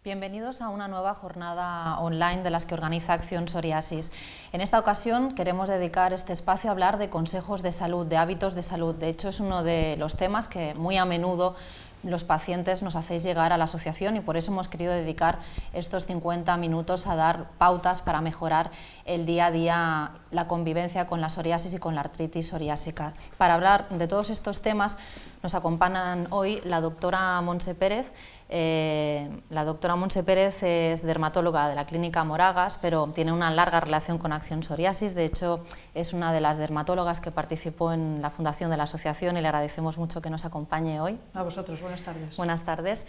Bienvenidos a una nueva jornada online de las que organiza Acción Psoriasis. En esta ocasión queremos dedicar este espacio a hablar de consejos de salud, de hábitos de salud. De hecho, es uno de los temas que muy a menudo los pacientes nos hacéis llegar a la asociación y por eso hemos querido dedicar estos 50 minutos a dar pautas para mejorar el día a día, la convivencia con la psoriasis y con la artritis psoriásica. Para hablar de todos estos temas nos acompañan hoy la doctora Montse Pérez. La doctora Montse Pérez es dermatóloga de la Clínica Moragas, pero tiene una larga relación con Acción Psoriasis. De hecho, es una de las dermatólogas que participó en la fundación de la asociación y le agradecemos mucho que nos acompañe hoy. A vosotros, buenas tardes. Buenas tardes.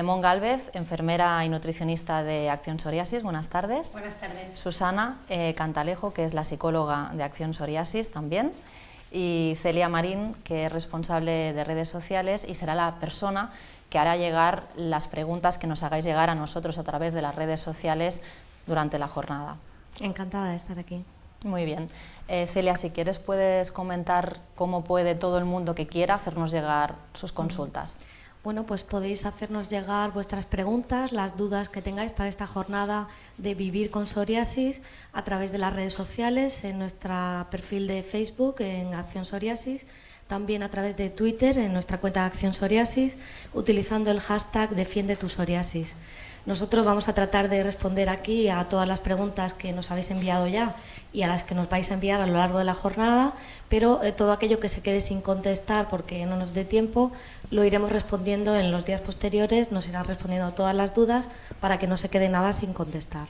Mon Gálvez, enfermera y nutricionista de Acción Psoriasis. Buenas tardes. Buenas tardes. Susana Cantalejo, que es la psicóloga de Acción Psoriasis también. Y Celia Marín, que es responsable de redes sociales y será la persona que hará llegar las preguntas que nos hagáis llegar a nosotros a través de las redes sociales durante la jornada. Encantada de estar aquí. Muy bien. Celia, si quieres puedes comentar cómo puede todo el mundo que quiera hacernos llegar sus consultas. Bueno, pues podéis hacernos llegar vuestras preguntas, las dudas que tengáis para esta jornada de vivir con psoriasis a través de las redes sociales, en nuestro perfil de Facebook, en Acción Psoriasis, también a través de Twitter, en nuestra cuenta de Acción Psoriasis, utilizando el hashtag Defiende tu Psoriasis. Nosotros vamos a tratar de responder aquí a todas las preguntas que nos habéis enviado ya y a las que nos vais a enviar a lo largo de la jornada, pero todo aquello que se quede sin contestar porque no nos dé tiempo, lo iremos respondiendo en los días posteriores, nos irán respondiendo todas las dudas para que no se quede nada sin contestar.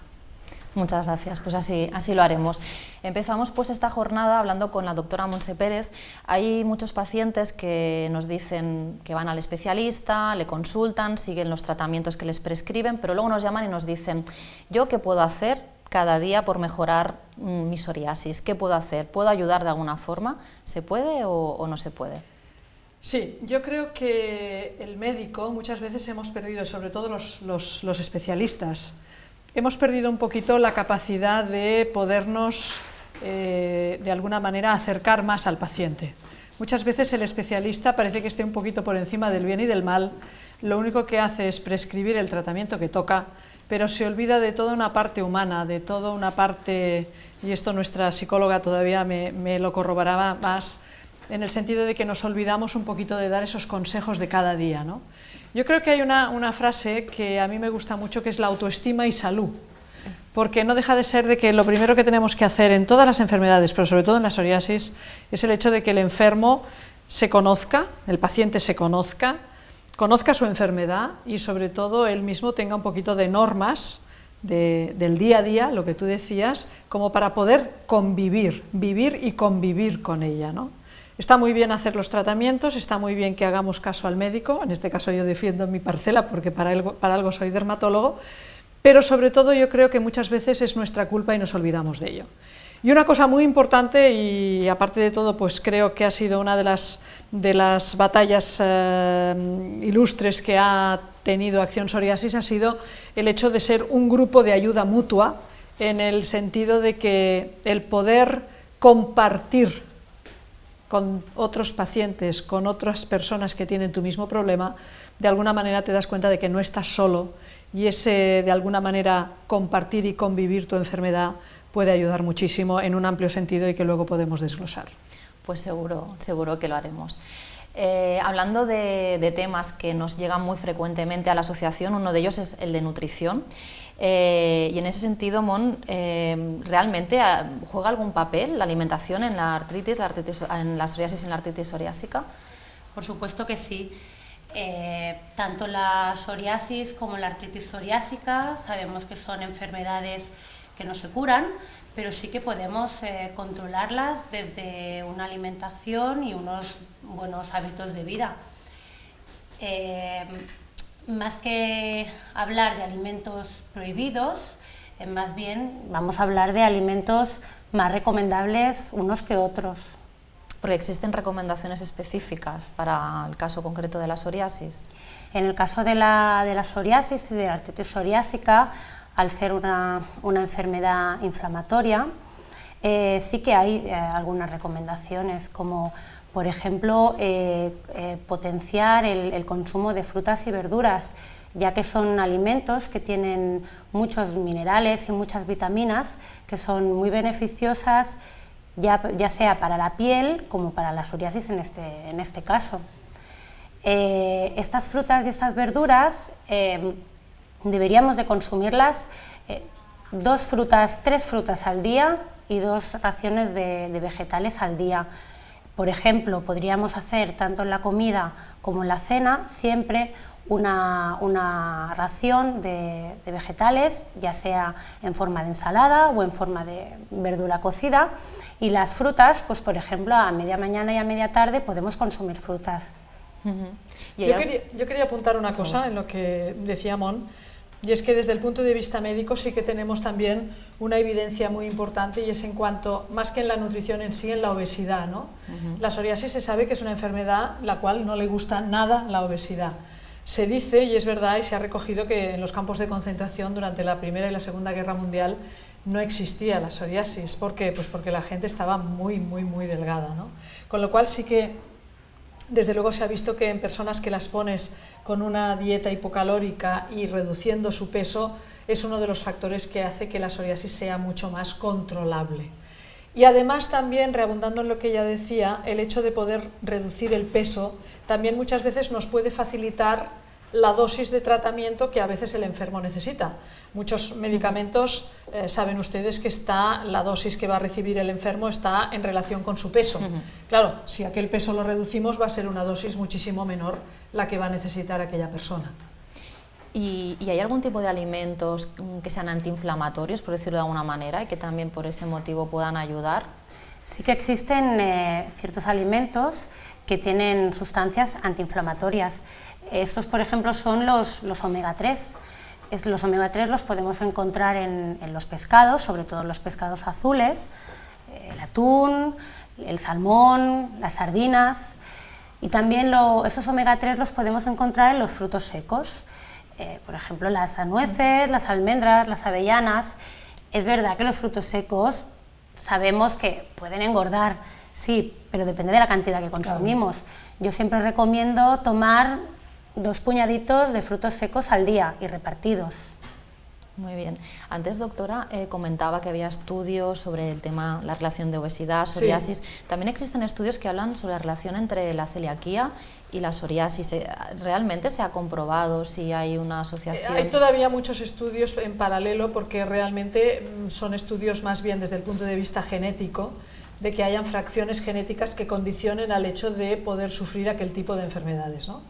Muchas gracias, pues así lo haremos. Empezamos pues esta jornada hablando con la doctora Montse Pérez. Hay muchos pacientes que nos dicen que van al especialista, le consultan, siguen los tratamientos que les prescriben, pero luego nos llaman y nos dicen, ¿yo qué puedo hacer cada día por mejorar mi psoriasis? ¿Qué puedo hacer? ¿Puedo ayudar de alguna forma? ¿Se puede o no se puede? Sí, yo creo que el médico muchas veces hemos perdido, sobre todo los especialistas, hemos perdido un poquito la capacidad de podernos, de alguna manera, acercar más al paciente. Muchas veces el especialista parece que esté un poquito por encima del bien y del mal, lo único que hace es prescribir el tratamiento que toca, pero se olvida de toda una parte humana, de toda una parte, y esto nuestra psicóloga todavía me lo corroboraba más, en el sentido de que nos olvidamos un poquito de dar esos consejos de cada día, ¿no? Yo creo que hay una frase que a mí me gusta mucho, que es la autoestima y salud, porque no deja de ser de que lo primero que tenemos que hacer en todas las enfermedades, pero sobre todo en la psoriasis, es el hecho de que el enfermo se conozca, el paciente se conozca su enfermedad y sobre todo él mismo tenga un poquito de normas del día a día, lo que tú decías, como para poder convivir, vivir y convivir con ella, ¿no? Está muy bien hacer los tratamientos, está muy bien que hagamos caso al médico, en este caso yo defiendo mi parcela porque para algo soy dermatólogo, pero sobre todo yo creo que muchas veces es nuestra culpa y nos olvidamos de ello. Y una cosa muy importante, y aparte de todo, pues creo que ha sido una de las batallas ilustres que ha tenido Acción Psoriasis, ha sido el hecho de ser un grupo de ayuda mutua, en el sentido de que el poder compartir con otros pacientes, con otras personas que tienen tu mismo problema, de alguna manera te das cuenta de que no estás solo y ese, de alguna manera, compartir y convivir tu enfermedad puede ayudar muchísimo en un amplio sentido y que luego podemos desglosar. Pues seguro que lo haremos. Hablando de temas que nos llegan muy frecuentemente a la asociación, uno de ellos es el de nutrición. Y en ese sentido, Mon, ¿realmente juega algún papel la alimentación en la artritis, en la psoriasis y en la artritis psoriásica? Por supuesto que sí. Tanto la psoriasis como la artritis psoriásica sabemos que son enfermedades que no se curan, pero sí que podemos controlarlas desde una alimentación y unos buenos hábitos de vida. Más que hablar de alimentos prohibidos, más bien vamos a hablar de alimentos más recomendables unos que otros. Porque existen recomendaciones específicas para el caso concreto de la psoriasis. En el caso de la psoriasis y de la artritis psoriásica, al ser una enfermedad inflamatoria, sí que hay algunas recomendaciones, como por ejemplo potenciar el consumo de frutas y verduras, ya que son alimentos que tienen muchos minerales y muchas vitaminas que son muy beneficiosas, ya sea para la piel como para la psoriasis en este caso. Estas frutas y estas verduras deberíamos de consumirlas 3 frutas al día y 2 raciones de vegetales al día. Por ejemplo, podríamos hacer tanto en la comida como en la cena siempre una ración de vegetales, ya sea en forma de ensalada o en forma de verdura cocida, y las frutas, pues por ejemplo, a media mañana y a media tarde podemos consumir frutas. Yo quería apuntar una cosa en lo que decía Mon, y es que desde el punto de vista médico sí que tenemos también una evidencia muy importante, y es en cuanto, más que en la nutrición en sí, en la obesidad, ¿no? La psoriasis se sabe que es una enfermedad la cual no le gusta nada la obesidad. Se dice, y es verdad, y se ha recogido, que en los campos de concentración durante la Primera y la Segunda Guerra Mundial no existía la psoriasis. ¿Por qué? Pues porque la gente estaba muy delgada, ¿no? Con lo cual sí que desde luego se ha visto que en personas que las pones con una dieta hipocalórica y reduciendo su peso es uno de los factores que hace que la psoriasis sea mucho más controlable. Y además también, reabundando en lo que ella decía, el hecho de poder reducir el peso también muchas veces nos puede facilitar la dosis de tratamiento que a veces el enfermo necesita. Muchos medicamentos, saben ustedes que la dosis que va a recibir el enfermo está en relación con su peso. Claro, si aquel peso lo reducimos va a ser una dosis muchísimo menor la que va a necesitar aquella persona. ¿Y hay algún tipo de alimentos que sean antiinflamatorios, por decirlo de alguna manera, y que también por ese motivo puedan ayudar? Sí que existen ciertos alimentos que tienen sustancias antiinflamatorias. Estos, por ejemplo, son los omega 3. Los omega 3 los podemos encontrar en los pescados, sobre todo en los pescados azules, el atún, el salmón, las sardinas, y también esos omega 3 los podemos encontrar en los frutos secos, por ejemplo las nueces, las almendras, las avellanas. Es verdad que los frutos secos sabemos que pueden engordar, sí, pero depende de la cantidad que consumimos. Yo siempre recomiendo tomar 2 puñaditos de frutos secos al día y repartidos. Muy bien. Antes, doctora, comentaba que había estudios sobre el tema, la relación de obesidad, psoriasis. Sí. También existen estudios que hablan sobre la relación entre la celiaquía y la psoriasis. ¿Realmente se ha comprobado si hay una asociación? Hay todavía muchos estudios en paralelo, porque realmente son estudios más bien desde el punto de vista genético, de que hayan fracciones genéticas que condicionen al hecho de poder sufrir aquel tipo de enfermedades, ¿no?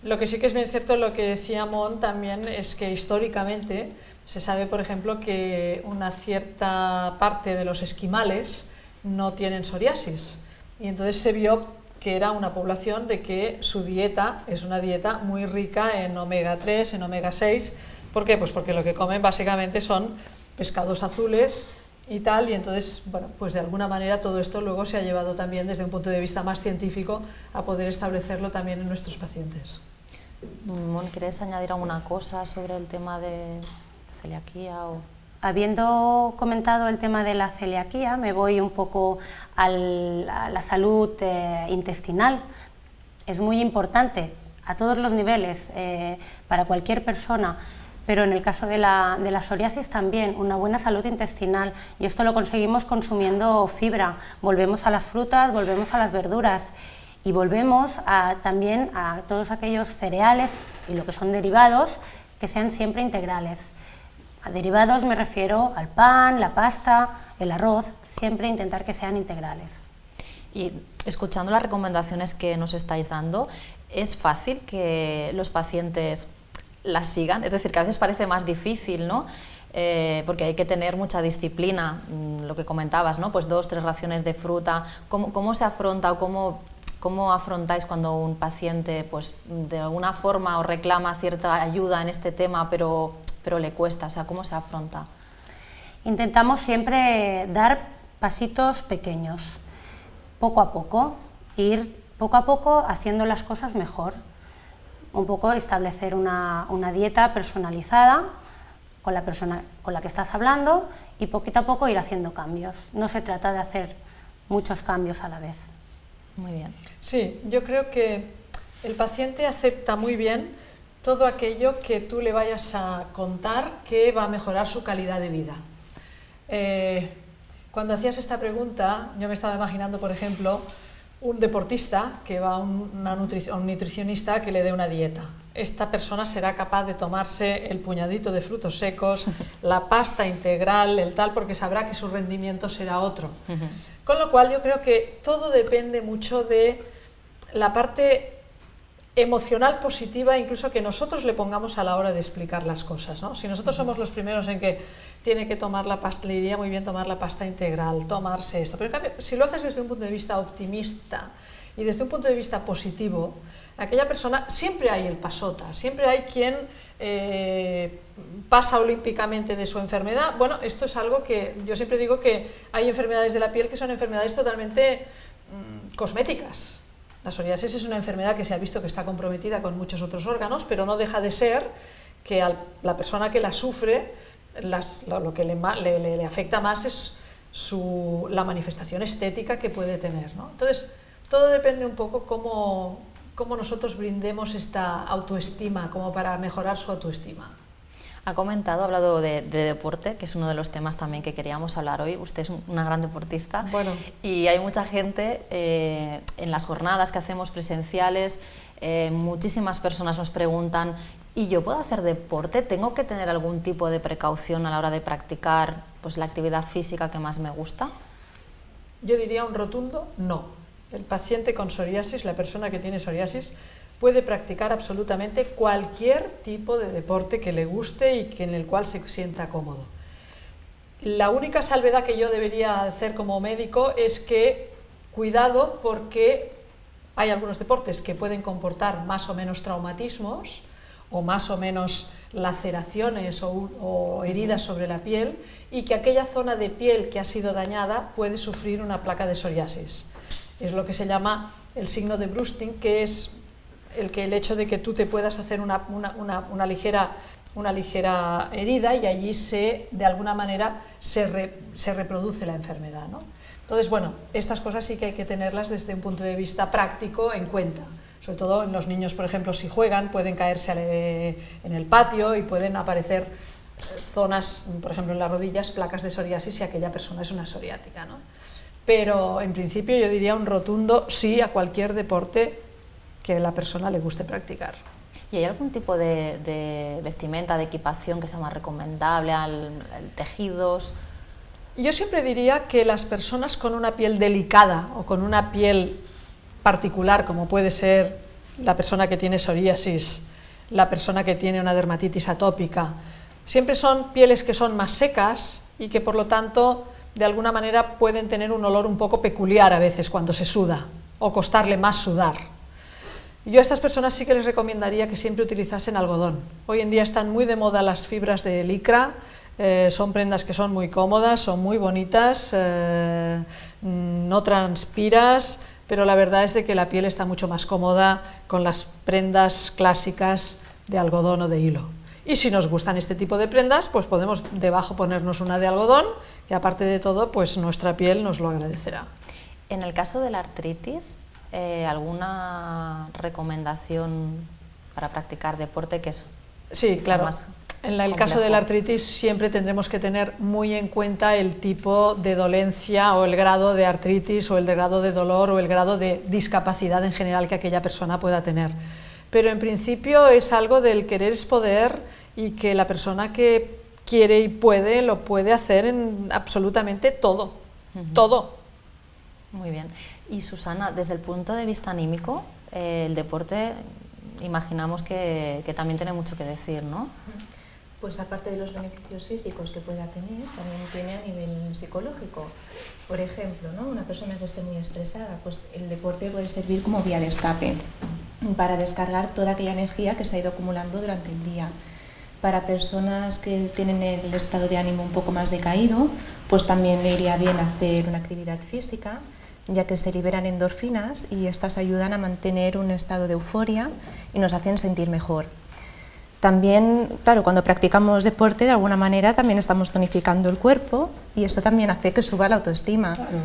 Lo que sí que es bien cierto, lo que decía Mon también, es que históricamente se sabe, por ejemplo, que una cierta parte de los esquimales no tienen psoriasis, y entonces se vio que era una población de que su dieta es una dieta muy rica en omega 3, en omega 6. ¿Por qué? Pues porque lo que comen básicamente son pescados azules y tal, y entonces, bueno, pues de alguna manera todo esto luego se ha llevado también desde un punto de vista más científico a poder establecerlo también en nuestros pacientes. Mon, ¿quieres añadir alguna cosa sobre el tema de celiaquía? Habiendo comentado el tema de la celiaquía, me voy un poco a la salud intestinal. Es muy importante a todos los niveles, para cualquier persona, pero en el caso de la psoriasis también, una buena salud intestinal, y esto lo conseguimos consumiendo fibra. Volvemos a las frutas, volvemos a las verduras, y volvemos también a todos aquellos cereales y lo que son derivados, que sean siempre integrales. A derivados me refiero al pan, la pasta, el arroz, siempre intentar que sean integrales. Y escuchando las recomendaciones que nos estáis dando, ¿es fácil que los pacientes las sigan? Es decir, que a veces parece más difícil, ¿no? Porque hay que tener mucha disciplina, lo que comentabas, ¿no? Pues 2 o 3 raciones de fruta. ¿Cómo se afronta o cómo afrontáis cuando un paciente, pues, de alguna forma os reclama cierta ayuda en este tema, pero le cuesta? O sea, ¿cómo se afronta? Intentamos siempre dar pasitos pequeños, poco a poco, ir poco a poco haciendo las cosas mejor. Un poco establecer una dieta personalizada con la persona con la que estás hablando, y poquito a poco ir haciendo cambios. No se trata de hacer muchos cambios a la vez. Muy bien. Sí, yo creo que el paciente acepta muy bien todo aquello que tú le vayas a contar que va a mejorar su calidad de vida. Cuando hacías esta pregunta, yo me estaba imaginando, por ejemplo, un deportista que va a un nutricionista que le dé una dieta. Esta persona será capaz de tomarse el puñadito de frutos secos, la pasta integral, el tal, porque sabrá que su rendimiento será otro. Con lo cual yo creo que todo depende mucho de la parte emocional positiva, incluso que nosotros le pongamos a la hora de explicar las cosas, ¿no? Si nosotros somos los primeros en que tiene que tomar la pasta, le iría muy bien tomar la pasta integral, tomarse esto, pero en cambio, si lo haces desde un punto de vista optimista y desde un punto de vista positivo, aquella persona, siempre hay el pasota, siempre hay quien pasa olímpicamente de su enfermedad. Bueno, esto es algo que yo siempre digo, que hay enfermedades de la piel que son enfermedades totalmente cosméticas. La psoriasis es una enfermedad que se ha visto que está comprometida con muchos otros órganos, pero no deja de ser que a la persona que la sufre, lo que le afecta más es la manifestación estética que puede tener, ¿no? Entonces, todo depende un poco cómo nosotros brindemos esta autoestima, como para mejorar su autoestima. Ha hablado de deporte, que es uno de los temas también que queríamos hablar hoy. Usted es una gran deportista. Bueno. Y hay mucha gente en las jornadas que hacemos presenciales, muchísimas personas nos preguntan: ¿y yo puedo hacer deporte? ¿Tengo que tener algún tipo de precaución a la hora de practicar, pues, la actividad física que más me gusta? Yo diría un rotundo no. El paciente con psoriasis, la persona que tiene psoriasis, puede practicar absolutamente cualquier tipo de deporte que le guste y en el cual se sienta cómodo. La única salvedad que yo debería hacer como médico es que cuidado, porque hay algunos deportes que pueden comportar más o menos traumatismos o más o menos laceraciones o heridas sobre la piel, y que aquella zona de piel que ha sido dañada puede sufrir una placa de psoriasis. Es lo que se llama el signo de Brusting, que es el hecho de que tú te puedas hacer una ligera herida y allí de alguna manera se reproduce la enfermedad, ¿no? Entonces, bueno, estas cosas sí que hay que tenerlas desde un punto de vista práctico en cuenta. Sobre todo en los niños, por ejemplo, si juegan, pueden caerse en el patio y pueden aparecer zonas, por ejemplo en las rodillas, placas de psoriasis, si aquella persona es una psoriática, ¿no? Pero en principio yo diría un rotundo sí a cualquier deporte que a la persona le guste practicar. ¿Y hay algún tipo de vestimenta, de equipación que sea más recomendable, tejidos? Yo siempre diría que las personas con una piel delicada o con una piel particular, como puede ser la persona que tiene psoriasis, la persona que tiene una dermatitis atópica, siempre son pieles que son más secas y que por lo tanto de alguna manera pueden tener un olor un poco peculiar a veces cuando se suda, o costarle más sudar. Yo a estas personas sí que les recomendaría que siempre utilizasen algodón. Hoy en día están muy de moda las fibras de licra, son prendas que son muy cómodas, son muy bonitas, no transpiras, pero la verdad es de que la piel está mucho más cómoda con las prendas clásicas de algodón o de hilo. Y si nos gustan este tipo de prendas, pues podemos debajo ponernos una de algodón, que aparte de todo, pues nuestra piel nos lo agradecerá. En el caso de la artritis, ¿alguna recomendación para practicar deporte que es? Sí, claro. En el caso de la artritis siempre tendremos que tener muy en cuenta el tipo de dolencia o el grado de artritis o el grado de dolor o el grado de discapacidad en general que aquella persona pueda tener. Pero en principio es algo del querer es poder, y que la persona que quiere y puede lo puede hacer en absolutamente todo, todo. Muy bien. Y Susana, desde el punto de vista anímico, el deporte imaginamos que también tiene mucho que decir, ¿no? Pues aparte de los beneficios físicos que pueda tener, también tiene a nivel psicológico. Por ejemplo, ¿no? Una persona que esté muy estresada, pues el deporte puede servir como vía de escape para descargar toda aquella energía que se ha ido acumulando durante el día. Para personas que tienen el estado de ánimo un poco más decaído, pues también le iría bien hacer una actividad física, ya que se liberan endorfinas y estas ayudan a mantener un estado de euforia y nos hacen sentir mejor. También, claro, cuando practicamos deporte, de alguna manera también estamos tonificando el cuerpo y eso también hace que suba la autoestima. Claro.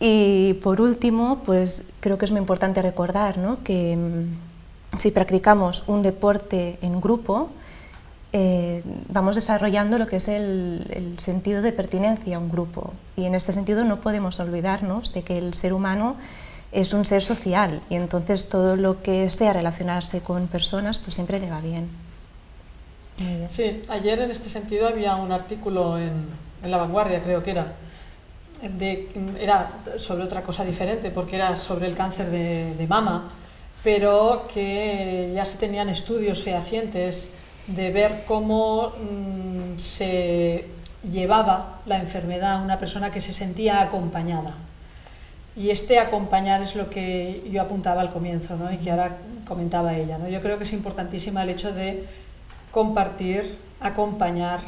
Y por último, pues creo que es muy importante recordar, ¿no?, que si practicamos un deporte en grupo, vamos desarrollando lo que es el sentido de pertenencia a un grupo. Y en este sentido no podemos olvidarnos de que el ser humano es un ser social y entonces todo lo que sea relacionarse con personas pues siempre le va bien. Sí, ayer en este sentido había un artículo en La Vanguardia, creo que era sobre otra cosa diferente, porque era sobre el cáncer de mama, pero que ya se tenían estudios fehacientes de ver cómo se llevaba la enfermedad a una persona que se sentía acompañada. Y este acompañar es lo que yo apuntaba al comienzo, ¿no? Y que ahora comentaba ella, ¿no? Yo creo que es importantísima el hecho de compartir, acompañar,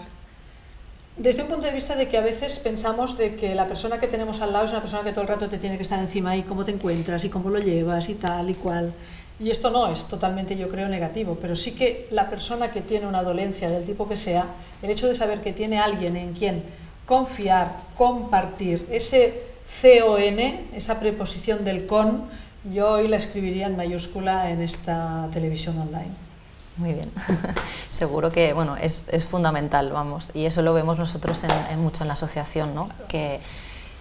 desde un punto de vista de que a veces pensamos de que la persona que tenemos al lado es una persona que todo el rato te tiene que estar encima y cómo te encuentras y cómo lo llevas y tal y cual. Y esto no es totalmente, yo creo, negativo, pero sí que la persona que tiene una dolencia del tipo que sea, el hecho de saber que tiene alguien en quien confiar, compartir, ese CON, esa preposición del con, yo hoy la escribiría en mayúscula en esta televisión online. Muy bien, seguro que bueno, es fundamental, vamos, y eso lo vemos nosotros mucho en la asociación, ¿no? Que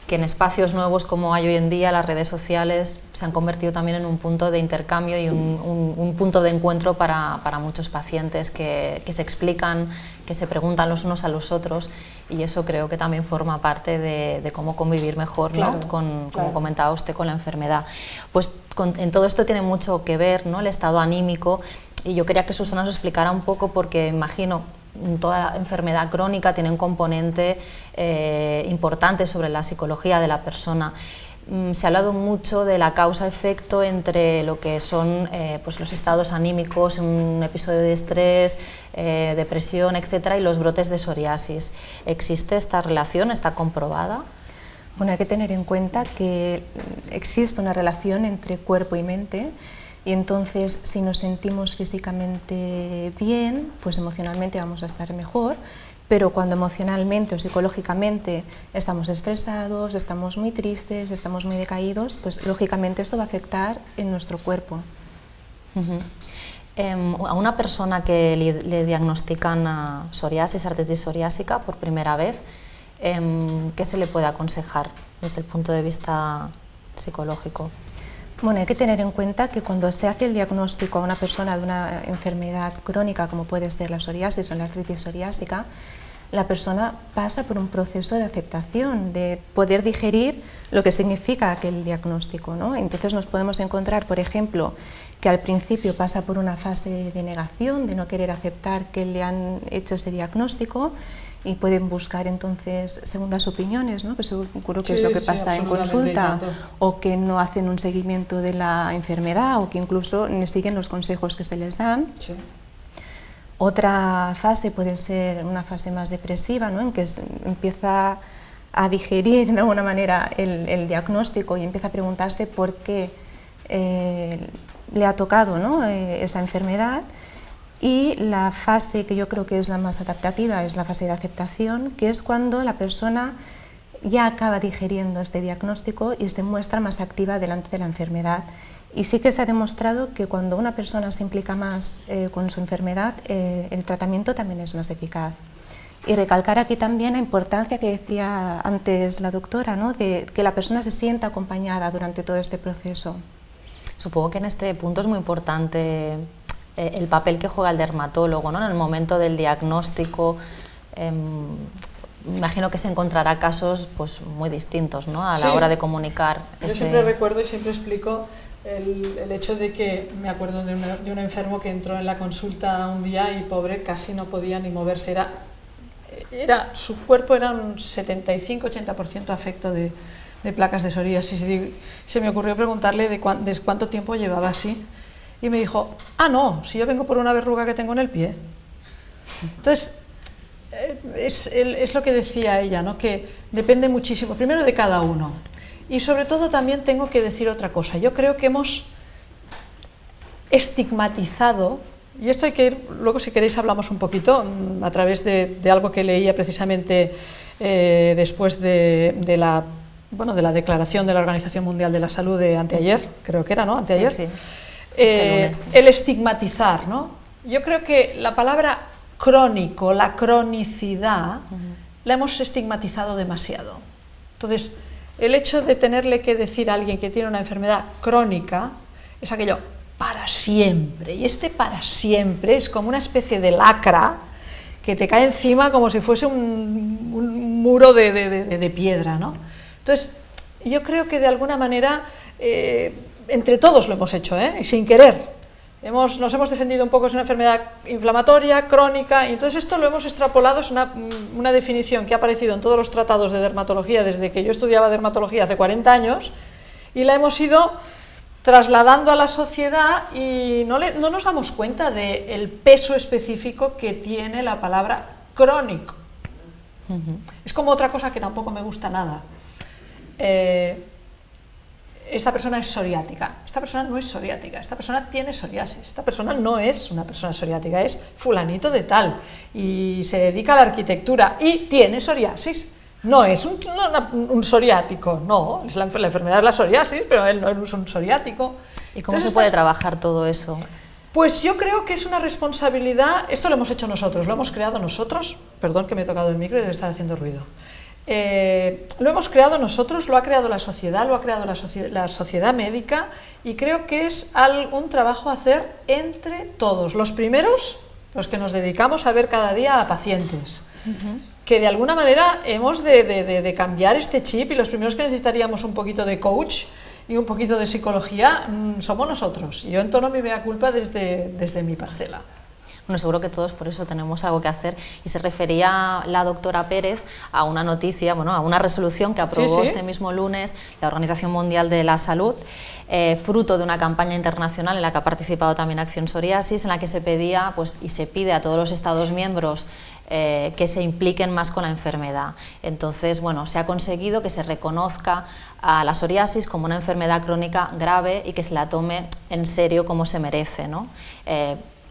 en espacios nuevos como hay hoy en día, las redes sociales se han convertido también en un punto de intercambio y un punto de encuentro para muchos pacientes que se explican, que se preguntan los unos a los otros, y eso creo que también forma parte de cómo convivir mejor, ¿no? Claro, como comentaba usted, con la enfermedad. Pues en todo esto tiene mucho que ver, ¿no? El estado anímico, y yo quería que Susana nos explicara un poco, porque imagino toda enfermedad crónica tiene un componente importante sobre la psicología de la persona. Se ha hablado mucho de la causa-efecto entre lo que son pues los estados anímicos, un episodio de estrés, depresión, etcétera, y los brotes de psoriasis. ¿Existe esta relación? ¿Está comprobada? Bueno, hay que tener en cuenta que existe una relación entre cuerpo y mente. Y entonces, si nos sentimos físicamente bien, pues emocionalmente vamos a estar mejor, pero cuando emocionalmente o psicológicamente estamos estresados, estamos muy tristes, estamos muy decaídos, pues lógicamente esto va a afectar en nuestro cuerpo. A una persona que le diagnostican psoriasis, artritis psoriásica por primera vez, ¿qué se le puede aconsejar desde el punto de vista psicológico? Bueno, hay que tener en cuenta que cuando se hace el diagnóstico a una persona de una enfermedad crónica, como puede ser la psoriasis o la artritis psoriásica, la persona pasa por un proceso de aceptación, de poder digerir lo que significa aquel diagnóstico, ¿no? Entonces nos podemos encontrar, por ejemplo, que al principio pasa por una fase de negación, de no querer aceptar que le han hecho ese diagnóstico, y pueden buscar entonces segundas opiniones, ¿no? Que seguro que es lo que pasa en consulta, o que no hacen un seguimiento de la enfermedad, o que incluso ni siguen los consejos que se les dan. Sí. Otra fase puede ser una fase más depresiva, ¿no? En que empieza a digerir de alguna manera el diagnóstico y empieza a preguntarse por qué le ha tocado, ¿no? Esa enfermedad. Y la fase que yo creo que es la más adaptativa es la fase de aceptación, que es cuando la persona ya acaba digeriendo este diagnóstico y se muestra más activa delante de la enfermedad. Y sí que se ha demostrado que cuando una persona se implica más con su enfermedad, el tratamiento también es más eficaz. Y recalcar aquí también la importancia que decía antes la doctora, ¿no? De que la persona se sienta acompañada durante todo este proceso. Supongo que en este punto es muy importante el papel que juega el dermatólogo, ¿no? En el momento del diagnóstico. Imagino que se encontrará casos pues, muy distintos, ¿no? A la hora de comunicar. Yo siempre recuerdo y siempre explico el hecho de que me acuerdo de un enfermo que entró en la consulta un día y pobre casi no podía ni moverse. Su cuerpo era un 75-80% afecto de placas de psoriasis. Y se me ocurrió preguntarle de cuánto tiempo llevaba así. Y me dijo, no, si yo vengo por una verruga que tengo en el pie. Entonces, es lo que decía ella, ¿no? Que depende muchísimo, primero de cada uno. Y sobre todo también tengo que decir otra cosa. Yo creo que hemos estigmatizado, y esto hay que ir, luego si queréis hablamos un poquito, a través de algo que leía precisamente después de la declaración de la Organización Mundial de la Salud de anteayer, creo que era, ¿no? Anteayer. Sí. el estigmatizar, ¿no? Yo creo que la palabra crónico, la cronicidad, la hemos estigmatizado demasiado. Entonces, el hecho de tenerle que decir a alguien que tiene una enfermedad crónica es aquello para siempre, y este para siempre es como una especie de lacra que te cae encima como si fuese un muro de piedra, ¿no? Entonces, yo creo que de alguna manera, entre todos lo hemos hecho, y sin querer. Nos hemos defendido un poco, es una enfermedad inflamatoria, crónica, y entonces esto lo hemos extrapolado, es una definición que ha aparecido en todos los tratados de dermatología desde que yo estudiaba dermatología hace 40 años, y la hemos ido trasladando a la sociedad y no nos damos cuenta del peso específico que tiene la palabra crónico. Es como otra cosa que tampoco me gusta nada. Esta persona es psoriática, esta persona no es psoriática, esta persona tiene psoriasis, esta persona no es una persona psoriática, es fulanito de tal y se dedica a la arquitectura y tiene psoriasis. No es un psoriático, no, es la enfermedad es la psoriasis, pero él no es un psoriático. ¿Y cómo se puede trabajar todo eso? Pues yo creo que es una responsabilidad, esto lo hemos hecho nosotros, lo hemos creado nosotros, perdón que me he tocado el micro y debe estar haciendo ruido. Lo hemos creado nosotros, lo ha creado la sociedad, lo ha creado la sociedad médica, y creo que es un trabajo a hacer entre todos. Los primeros, los que nos dedicamos a ver cada día a pacientes, que de alguna manera hemos de cambiar este chip, y los primeros que necesitaríamos un poquito de coach y un poquito de psicología somos nosotros. Yo entono mi mea culpa desde mi parcela. Bueno, seguro que todos por eso tenemos algo que hacer, y se refería la doctora Pérez a una noticia, bueno, a una resolución que aprobó este mismo lunes la Organización Mundial de la Salud, fruto de una campaña internacional en la que ha participado también Acción Psoriasis, en la que se pedía, pues, y se pide a todos los Estados miembros que se impliquen más con la enfermedad. Entonces, bueno, se ha conseguido que se reconozca a la psoriasis como una enfermedad crónica grave y que se la tome en serio como se merece, ¿no?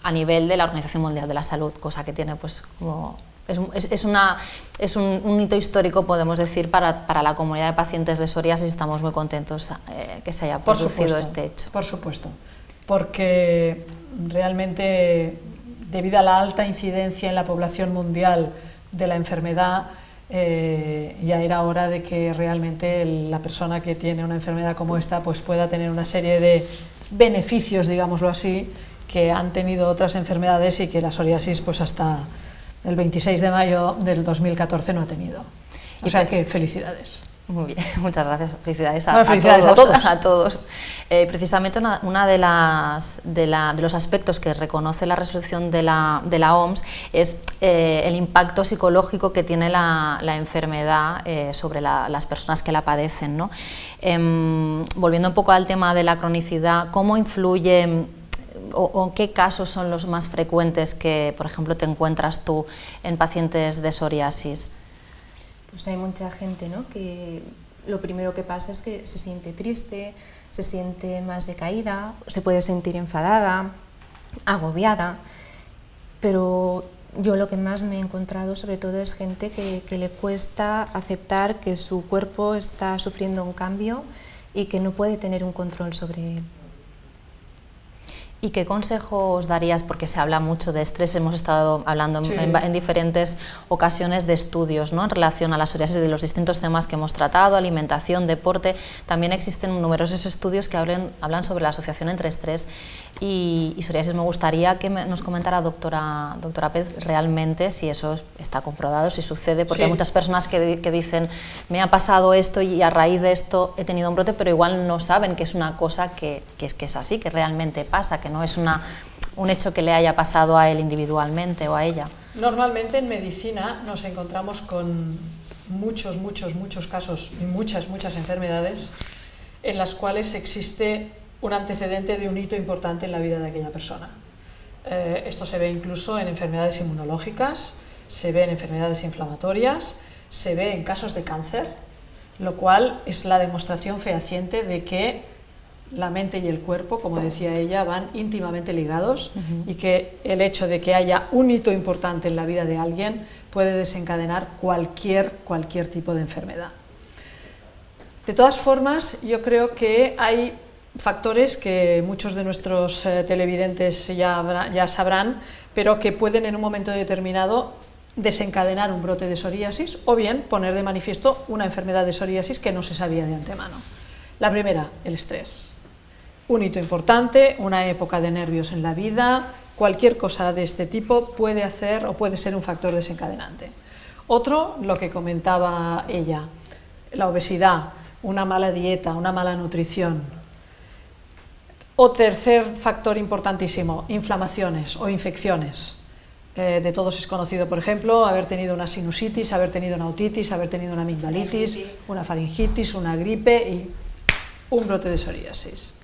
A nivel de la Organización Mundial de la Salud, cosa que tiene, pues, como es un hito histórico, podemos decir, para la comunidad de pacientes de psoriasis. Estamos muy contentos que se haya producido este hecho. Por supuesto, porque realmente, debido a la alta incidencia en la población mundial de la enfermedad, ya era hora de que realmente la persona que tiene una enfermedad como esta pues pueda tener una serie de beneficios, digámoslo así, que han tenido otras enfermedades y que la psoriasis pues hasta el 26 de mayo del 2014 no ha tenido. O sea que felicidades. Muy bien, muchas gracias. Felicidades felicidades a todos. Precisamente una de los aspectos que reconoce la resolución de la OMS es el impacto psicológico que tiene la enfermedad sobre las personas que la padecen, ¿no? Volviendo un poco al tema de la cronicidad, ¿cómo influye o qué casos son los más frecuentes que, por ejemplo, te encuentras tú en pacientes de psoriasis? Pues hay mucha gente, ¿no?, que lo primero que pasa es que se siente triste, se siente más decaída, se puede sentir enfadada, agobiada, pero yo lo que más me he encontrado sobre todo es gente que le cuesta aceptar que su cuerpo está sufriendo un cambio y que no puede tener un control sobre él. ¿Y qué consejos darías? Porque se habla mucho de estrés, hemos estado hablando en diferentes ocasiones de estudios, ¿no?, en relación a la psoriasis, de los distintos temas que hemos tratado, alimentación, deporte. También existen numerosos estudios que hablan sobre la asociación entre estrés y psoriasis. Me gustaría que nos comentara, doctora Pérez, realmente si eso está comprobado, si sucede, porque hay muchas personas que dicen, me ha pasado esto y a raíz de esto he tenido un brote, pero igual no saben que es una cosa que es así, que realmente pasa, que no es un hecho que le haya pasado a él individualmente o a ella. Normalmente en medicina nos encontramos con muchos casos y muchas enfermedades en las cuales existe un antecedente de un hito importante en la vida de aquella persona. Esto se ve incluso en enfermedades inmunológicas, se ve en enfermedades inflamatorias, se ve en casos de cáncer, lo cual es la demostración fehaciente de que la mente y el cuerpo, como decía ella, van íntimamente ligados, y que el hecho de que haya un hito importante en la vida de alguien puede desencadenar cualquier tipo de enfermedad. De todas formas, yo creo que hay factores que muchos de nuestros televidentes ya sabrán, pero que pueden en un momento determinado desencadenar un brote de psoriasis o bien poner de manifiesto una enfermedad de psoriasis que no se sabía de antemano. La primera, el estrés. Un hito importante, una época de nervios en la vida, cualquier cosa de este tipo puede hacer o puede ser un factor desencadenante. Otro, lo que comentaba ella, la obesidad, una mala dieta, una mala nutrición. O tercer factor importantísimo, inflamaciones o infecciones. De todos es conocido, por ejemplo, haber tenido una sinusitis, haber tenido una otitis, haber tenido una amigdalitis, una faringitis, una gripe y un brote de psoriasis.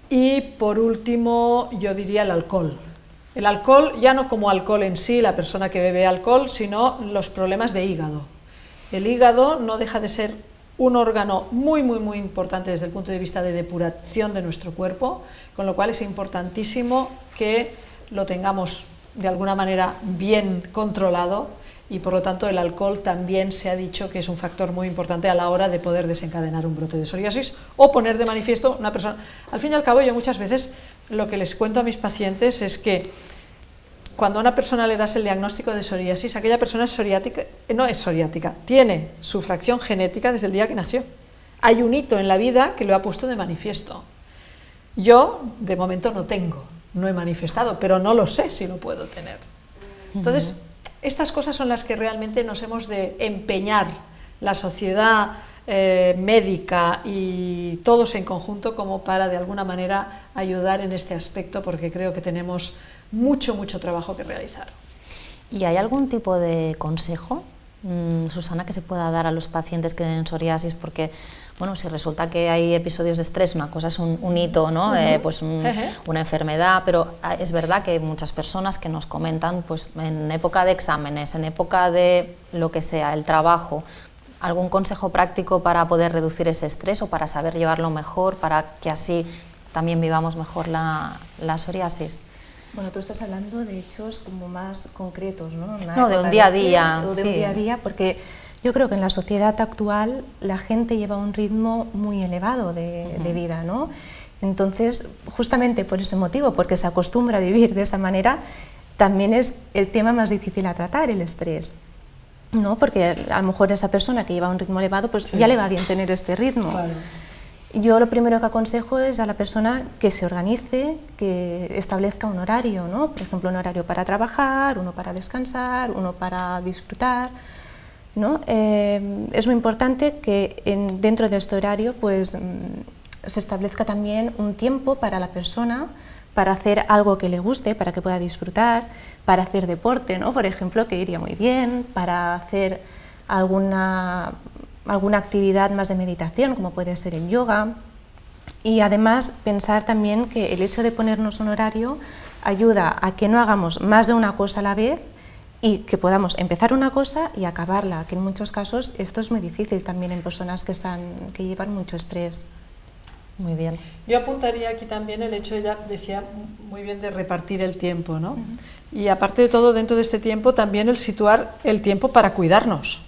Y por último, yo diría el alcohol. El alcohol, ya no como alcohol en sí, la persona que bebe alcohol, sino los problemas de hígado. El hígado no deja de ser un órgano muy importante desde el punto de vista de depuración de nuestro cuerpo, con lo cual es importantísimo que lo tengamos de alguna manera bien controlado, y por lo tanto el alcohol también se ha dicho que es un factor muy importante a la hora de poder desencadenar un brote de psoriasis o poner de manifiesto una persona. Al fin y al cabo, yo muchas veces lo que les cuento a mis pacientes es que cuando a una persona le das el diagnóstico de psoriasis, aquella persona es psoriática, no es psoriática, tiene su fracción genética desde el día que nació. Hay un hito en la vida que lo ha puesto de manifiesto. Yo, de momento, no he manifestado, pero no lo sé si lo puedo tener. Entonces, estas cosas son las que realmente nos hemos de empeñar, la sociedad médica y todos en conjunto, como para de alguna manera ayudar en este aspecto, porque creo que tenemos mucho trabajo que realizar. ¿Y hay algún tipo de consejo, Susana, que se pueda dar a los pacientes que tienen psoriasis? Porque, bueno, si resulta que hay episodios de estrés, una cosa es un hito, ¿no? Una enfermedad, pero es verdad que hay muchas personas que nos comentan, pues en época de exámenes, en época de lo que sea, el trabajo, algún consejo práctico para poder reducir ese estrés o para saber llevarlo mejor, para que así también vivamos mejor la psoriasis. Bueno, tú estás hablando de hechos como más concretos, ¿no? No, de un día a día. O de un día a día, porque yo creo que en la sociedad actual la gente lleva un ritmo muy elevado de vida, ¿no? Entonces, justamente por ese motivo, porque se acostumbra a vivir de esa manera, también es el tema más difícil a tratar, el estrés, ¿no? Porque a lo mejor esa persona que lleva un ritmo elevado, pues ya le va bien tener este ritmo. Claro. Yo lo primero que aconsejo es a la persona que se organice, que establezca un horario, ¿no? Por ejemplo, un horario para trabajar, uno para descansar, uno para disfrutar, ¿no? Es muy importante que dentro de este horario pues, se establezca también un tiempo para la persona para hacer algo que le guste, para que pueda disfrutar, para hacer deporte, ¿no? Por ejemplo, que iría muy bien, para hacer alguna actividad más de meditación, como puede ser el yoga, y además pensar también que el hecho de ponernos un horario ayuda a que no hagamos más de una cosa a la vez y que podamos empezar una cosa y acabarla, que en muchos casos esto es muy difícil también en personas que llevan mucho estrés. Muy bien. Yo apuntaría aquí también el hecho, ella decía muy bien, de repartir el tiempo, ¿no? Y aparte de todo, dentro de este tiempo, también el situar el tiempo para cuidarnos.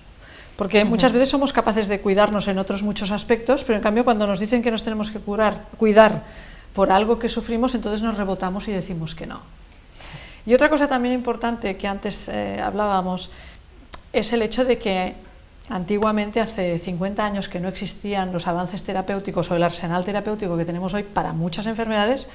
Porque muchas veces somos capaces de cuidarnos en otros muchos aspectos, pero en cambio cuando nos dicen que nos tenemos que cuidar por algo que sufrimos, entonces nos rebotamos y decimos que no. Y otra cosa también importante que antes hablábamos es el hecho de que antiguamente, hace 50 años, que no existían los avances terapéuticos o el arsenal terapéutico que tenemos hoy para muchas enfermedades,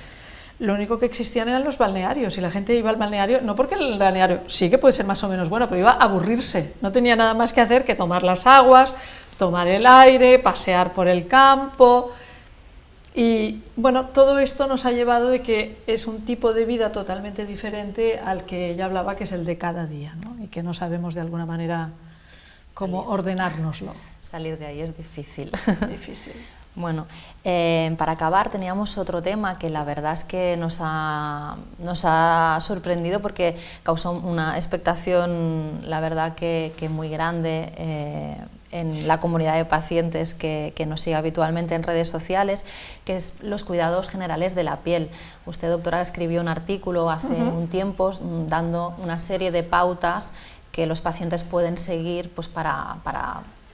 lo único que existían eran los balnearios, y la gente iba al balneario, no porque el balneario sí que puede ser más o menos bueno, pero iba a aburrirse, no tenía nada más que hacer que tomar las aguas, tomar el aire, pasear por el campo, y bueno, todo esto nos ha llevado de que es un tipo de vida totalmente diferente al que ella hablaba, que es el de cada día, ¿no? Y que no sabemos de alguna manera cómo ordenárnoslo. Salir de ahí es difícil. Difícil. Bueno, para acabar teníamos otro tema que la verdad es que nos ha sorprendido porque causó una expectación, la verdad que muy grande en la comunidad de pacientes que nos sigue habitualmente en redes sociales, que es los cuidados generales de la piel. Usted, doctora, escribió un artículo hace un tiempo dando una serie de pautas que los pacientes pueden seguir pues, para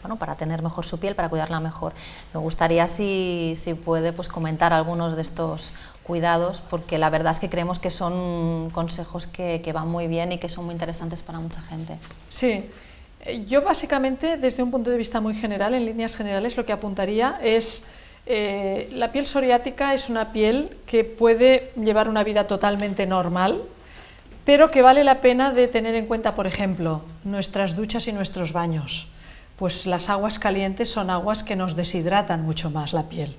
bueno, para tener mejor su piel, para cuidarla mejor. Me gustaría si puede pues, comentar algunos de estos cuidados, porque la verdad es que creemos que son consejos que van muy bien y que son muy interesantes para mucha gente. Sí, yo básicamente desde un punto de vista muy general, en líneas generales, lo que apuntaría es la piel psoriática es una piel que puede llevar una vida totalmente normal, pero que vale la pena de tener en cuenta, por ejemplo, nuestras duchas y nuestros baños. Pues las aguas calientes son aguas que nos deshidratan mucho más la piel.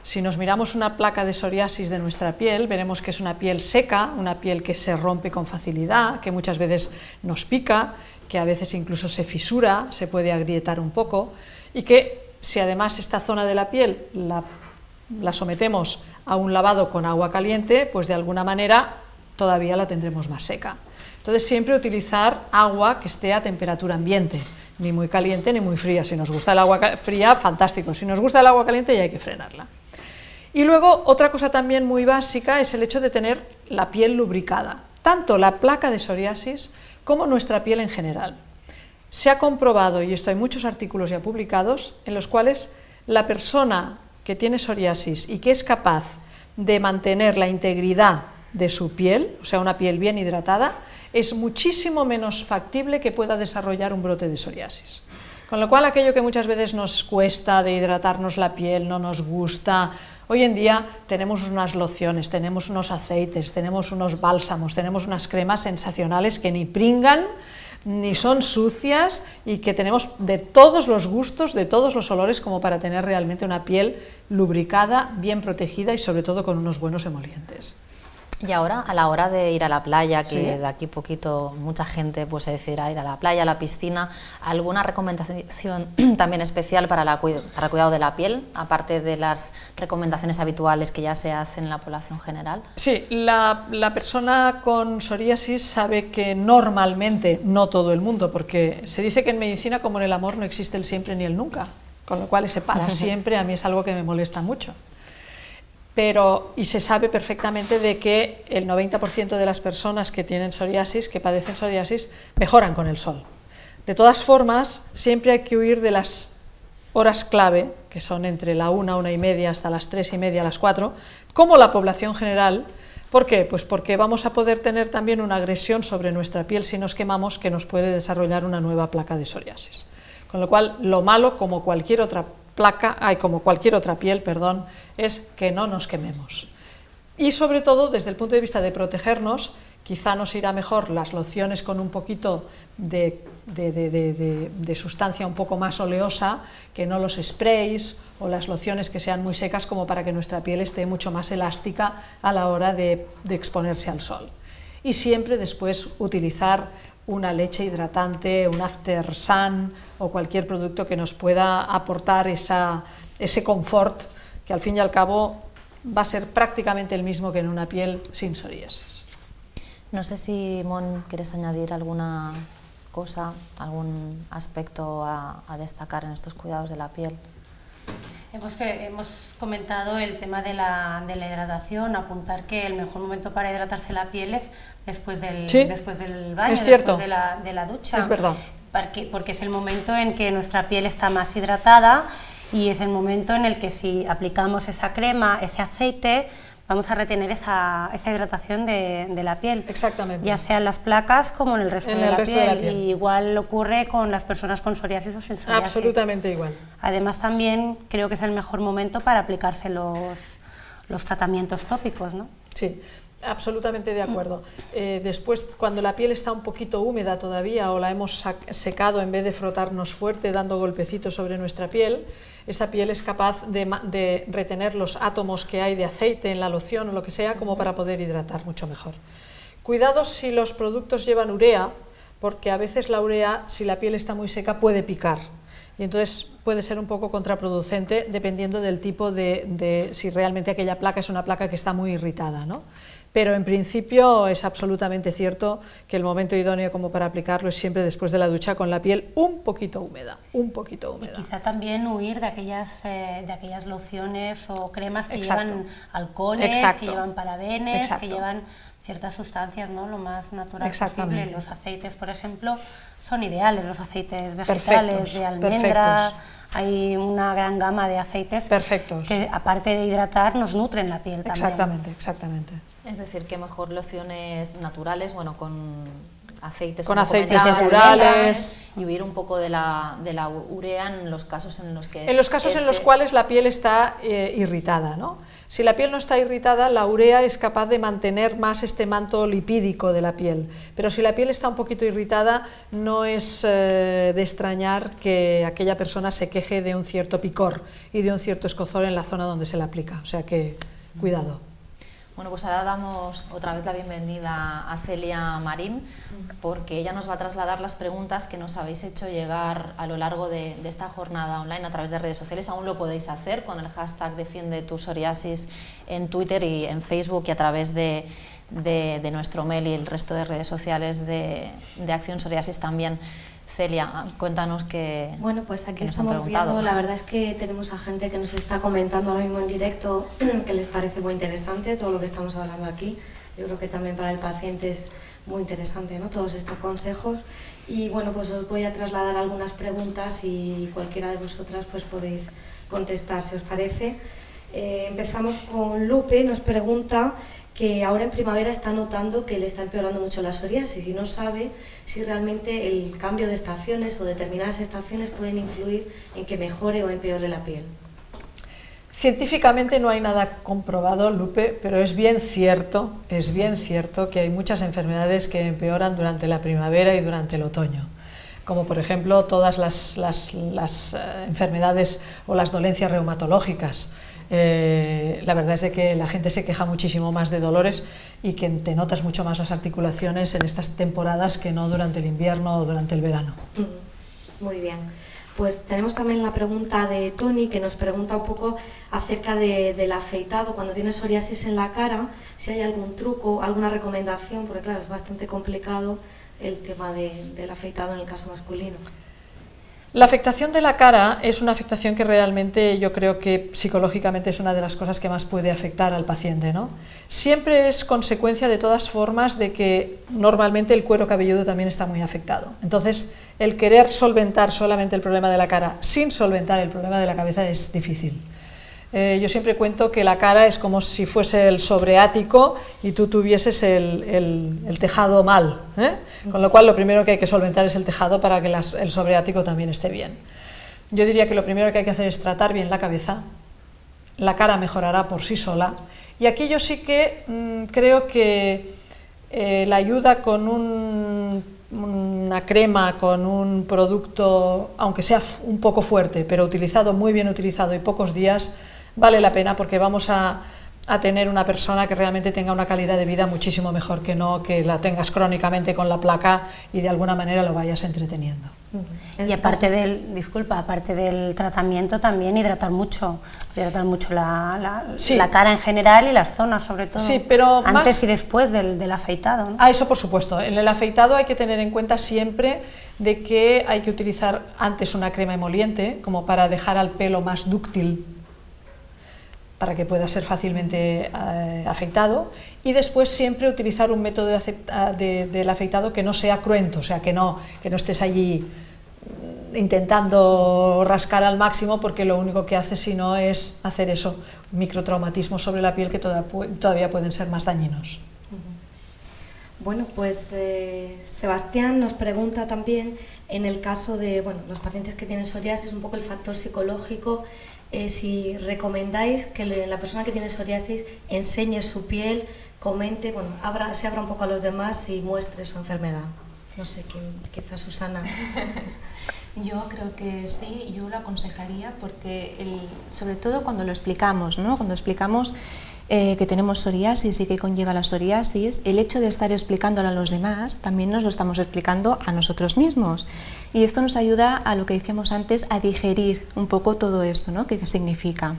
Si nos miramos una placa de psoriasis de nuestra piel, veremos que es una piel seca, una piel que se rompe con facilidad, que muchas veces nos pica, que a veces incluso se fisura, se puede agrietar un poco, y que si además esta zona de la piel la sometemos a un lavado con agua caliente, pues de alguna manera todavía la tendremos más seca. Entonces siempre utilizar agua que esté a temperatura ambiente, ni muy caliente ni muy fría. Si nos gusta el agua fría, fantástico. Si nos gusta el agua caliente, ya hay que frenarla. Y luego otra cosa también muy básica es el hecho de tener la piel lubricada, tanto la placa de psoriasis como nuestra piel en general. Se ha comprobado, y esto hay muchos artículos ya publicados, en los cuales la persona que tiene psoriasis y que es capaz de mantener la integridad de su piel, o sea, una piel bien hidratada, es muchísimo menos factible que pueda desarrollar un brote de psoriasis. Con lo cual, aquello que muchas veces nos cuesta de hidratarnos la piel, no nos gusta, hoy en día tenemos unas lociones, tenemos unos aceites, tenemos unos bálsamos, tenemos unas cremas sensacionales que ni pringan, ni son sucias y que tenemos de todos los gustos, de todos los olores, como para tener realmente una piel lubricada, bien protegida y sobre todo con unos buenos emolientes. Y ahora, a la hora de ir a la playa, que sí, de aquí poquito mucha gente pues, se decidirá ir a la playa, a la piscina, ¿alguna recomendación también especial para el cuidado de la piel, aparte de las recomendaciones habituales que ya se hacen en la población general? Sí, la persona con psoriasis sabe que normalmente, no todo el mundo, porque se dice que en medicina, como en el amor, no existe el siempre ni el nunca, con lo cual ese para siempre a mí es algo que me molesta mucho. Y se sabe perfectamente de que el 90% de las personas que tienen psoriasis, que padecen psoriasis, mejoran con el sol. De todas formas, siempre hay que huir de las horas clave, que son entre la 1, 1:30 hasta las 3:30, las 4, como la población general. ¿Por qué? Pues porque vamos a poder tener también una agresión sobre nuestra piel si nos quemamos, que nos puede desarrollar una nueva placa de psoriasis. Con lo cual, lo malo, como cualquier otra piel, es que no nos quememos. Y sobre todo, desde el punto de vista de protegernos, quizá nos irá mejor las lociones con un poquito de sustancia un poco más oleosa, que no los sprays o las lociones que sean muy secas, como para que nuestra piel esté mucho más elástica a la hora de exponerse al sol. Y siempre después utilizar una leche hidratante, un After Sun o cualquier producto que nos pueda aportar ese confort, que al fin y al cabo va a ser prácticamente el mismo que en una piel sin psoriasis. No sé si, Mon, quieres añadir alguna cosa, algún aspecto a destacar en estos cuidados de la piel. Hemos comentado el tema de la hidratación, apuntar que el mejor momento para hidratarse la piel es después del baño, es cierto, después de la ducha. Es verdad. Porque es el momento en que nuestra piel está más hidratada y es el momento en el que si aplicamos esa crema, ese aceite, vamos a retener esa hidratación de la piel. Exactamente. Ya sea en las placas como en el resto, de la piel. Y igual ocurre con las personas con psoriasis o sin psoriasis. Absolutamente igual. Además también creo que es el mejor momento para aplicarse los tratamientos tópicos, ¿no? Sí, absolutamente de acuerdo. Después, cuando la piel está un poquito húmeda todavía o la hemos secado, en vez de frotarnos fuerte dando golpecitos sobre nuestra piel, esta piel es capaz de retener los átomos que hay de aceite en la loción o lo que sea, como para poder hidratar mucho mejor. Cuidado si los productos llevan urea, porque a veces la urea, si la piel está muy seca, puede picar. Y entonces puede ser un poco contraproducente dependiendo del tipo de si realmente aquella placa es una placa que está muy irritada, ¿no? Pero en principio es absolutamente cierto que el momento idóneo como para aplicarlo es siempre después de la ducha, con la piel un poquito húmeda. Y quizá también huir de aquellas lociones o cremas que llevan alcoholes, que llevan parabenes, que llevan ciertas sustancias, ¿no? Lo más natural Exactamente. posible. Los aceites, por ejemplo, son ideales, los aceites vegetales, Perfectos, de almendra. Hay una gran gama de aceites que, aparte de hidratar, nos nutren la piel también. Exactamente, exactamente. Es decir, que mejor lociones naturales, bueno, con aceites, con aceites naturales, y huir un poco de la urea en los casos en los que... En los casos en los cuales la piel está irritada, ¿no? Si la piel no está irritada, la urea es capaz de mantener más este manto lipídico de la piel, pero si la piel está un poquito irritada, no es de extrañar que aquella persona se queje de un cierto picor y de un cierto escozor en la zona donde se le aplica, o sea que cuidado. Bueno, pues ahora damos otra vez la bienvenida a Celia Marín, porque ella nos va a trasladar las preguntas que nos habéis hecho llegar a lo largo de esta jornada online a través de redes sociales. Aún lo podéis hacer con el hashtag Defiende tu Psoriasis en Twitter y en Facebook, y a través de nuestro mail y el resto de redes sociales de Acción Psoriasis también. Celia, cuéntanos qué. Bueno, pues aquí estamos viendo, la verdad es que tenemos a gente que nos está comentando ahora mismo en directo que les parece muy interesante todo lo que estamos hablando aquí. Yo creo que también para el paciente es muy interesante, ¿no?, todos estos consejos. Y bueno, pues os voy a trasladar algunas preguntas y cualquiera de vosotras pues podéis contestar, si os parece. Empezamos con Lupe, nos pregunta que ahora en primavera está notando que le está empeorando mucho la psoriasis y no sabe si realmente el cambio de estaciones o determinadas estaciones pueden influir en que mejore o empeore la piel. Científicamente no hay nada comprobado, Lupe, pero es bien cierto que hay muchas enfermedades que empeoran durante la primavera y durante el otoño, como por ejemplo todas las enfermedades o las dolencias reumatológicas. La verdad es de que la gente se queja muchísimo más de dolores y que te notas mucho más las articulaciones en estas temporadas que no durante el invierno o durante el verano. Muy bien. Pues tenemos también la pregunta de Tony, que nos pregunta un poco acerca del afeitado cuando tienes psoriasis en la cara, si hay algún truco, alguna recomendación, porque claro, es bastante complicado el tema del afeitado en el caso masculino. La afectación de la cara es una afectación que realmente yo creo que psicológicamente es una de las cosas que más puede afectar al paciente, ¿no? Siempre es consecuencia de todas formas de que normalmente el cuero cabelludo también está muy afectado. Entonces, el querer solventar solamente el problema de la cara sin solventar el problema de la cabeza es difícil. Yo siempre cuento que la cara es como si fuese el sobreático y tú tuvieses el tejado mal, ¿eh? Con lo cual lo primero que hay que solventar es el tejado para que el sobreático también esté bien. Yo diría que lo primero que hay que hacer es tratar bien la cabeza, la cara mejorará por sí sola, y aquí yo sí que creo que la ayuda con una crema, con un producto, aunque sea un poco fuerte, pero utilizado, muy bien utilizado y pocos días, vale la pena, porque vamos a tener una persona que realmente tenga una calidad de vida muchísimo mejor que no que la tengas crónicamente con la placa y de alguna manera lo vayas entreteniendo. Y aparte del tratamiento, también hidratar mucho la cara en general y las zonas sobre todo, sí, pero antes y después del afeitado, ¿no? Eso por supuesto. En el afeitado hay que tener en cuenta siempre de que hay que utilizar antes una crema emoliente como para dejar al pelo más dúctil, para que pueda ser fácilmente afeitado, y después siempre utilizar un método del afeitado que no sea cruento, o sea, que no estés allí intentando rascar al máximo, porque lo único que hace si no es hacer eso, microtraumatismos sobre la piel que todavía pueden ser más dañinos. Bueno, pues Sebastián nos pregunta también, en el caso de los pacientes que tienen psoriasis, un poco el factor psicológico, si recomendáis que la persona que tiene psoriasis enseñe su piel, comente, se abra un poco a los demás y muestre su enfermedad. No sé, quizás Susana. Yo creo que sí, yo lo aconsejaría porque, sobre todo cuando lo explicamos, ¿no? Cuando explicamos que tenemos psoriasis y que conlleva la psoriasis, el hecho de estar explicándolo a los demás, también nos lo estamos explicando a nosotros mismos. Y esto nos ayuda a lo que decíamos antes, a digerir un poco todo esto, ¿no? ¿Qué significa?